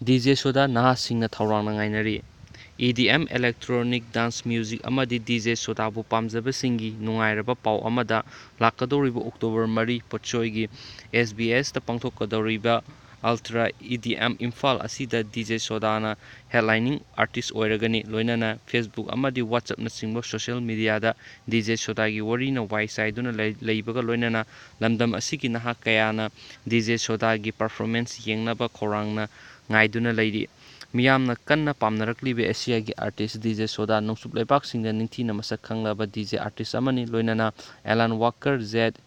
DJ Soda Naha singna khaurangna ngainari. EDM electronic dance music amadi DJ Soda bu pamjabasingi nungairaba pau amada lakadoriba October 3 Pochoigi SBS ta pangthokadoriba Ultra EDM Imphal asida DJ Soda na headlining artist oiragani loinana Facebook amadi WhatsApp na singbo social media da DJ Soda gi wari na waisai duna leibaga loinana lamdam asigi naha kayana DJ Soda gi performance yengnaba khaurangna ngaiduna leiri miyamna kanna pamnaraklibe Asia gi artist DJ Soda nongsup lepak singda ningthina masak khanglaba DJ artist amani loinana Alan Walker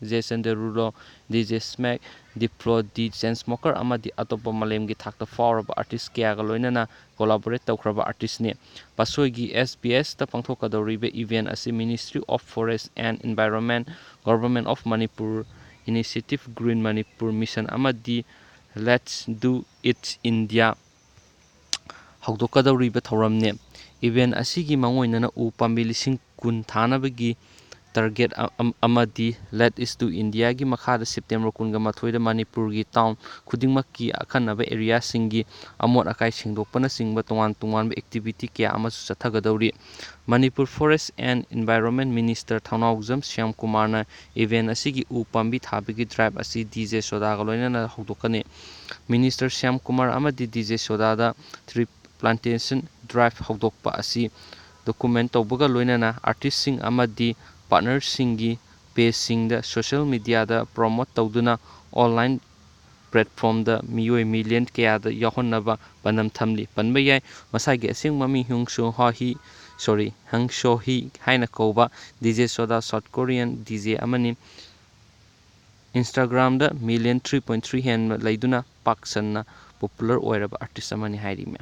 Jason Derulo DJ Smack Diplo D Chainsmoker amadi atopa malemgi thakta fauraba artist kya ga loinana collaborate tawkraba artist ne pasoigi SBS ta pangthokadoribe event asi Ministry of Forest and Environment Government of Manipur Initiative Green Manipur Mission amadi Let's Do It India haudokkadoriba thauramne event asigi mangoinana u pambi lising kun thanabagi target amadi Let Is Do India gi makhada September 12 da Manipur gi town khudingmakki akhanaba area singi amot akai singdokpana singba tongan activity kya amasu chathagadori Manipur Forest and Environment Minister Thanaujam Syam Kumar na event asigi u pambi thabigi drive asi DJ Soda ga loinana haudokkane Minister Syam Kumar amadi DJ Soda da tree plantation drive haudokkpa asi document tawbaga loinana artist sing amadi partner singi page singda social media da promote tawduna online platform da miyoi million kaya da yahonnaba banam thamli panba yai masagi asing mami hang sho hi haina koba DJ Soda South Korean DJ amani Instagram da million 3.3 hen laiduna paksanna popular oiraba artist amani hairi me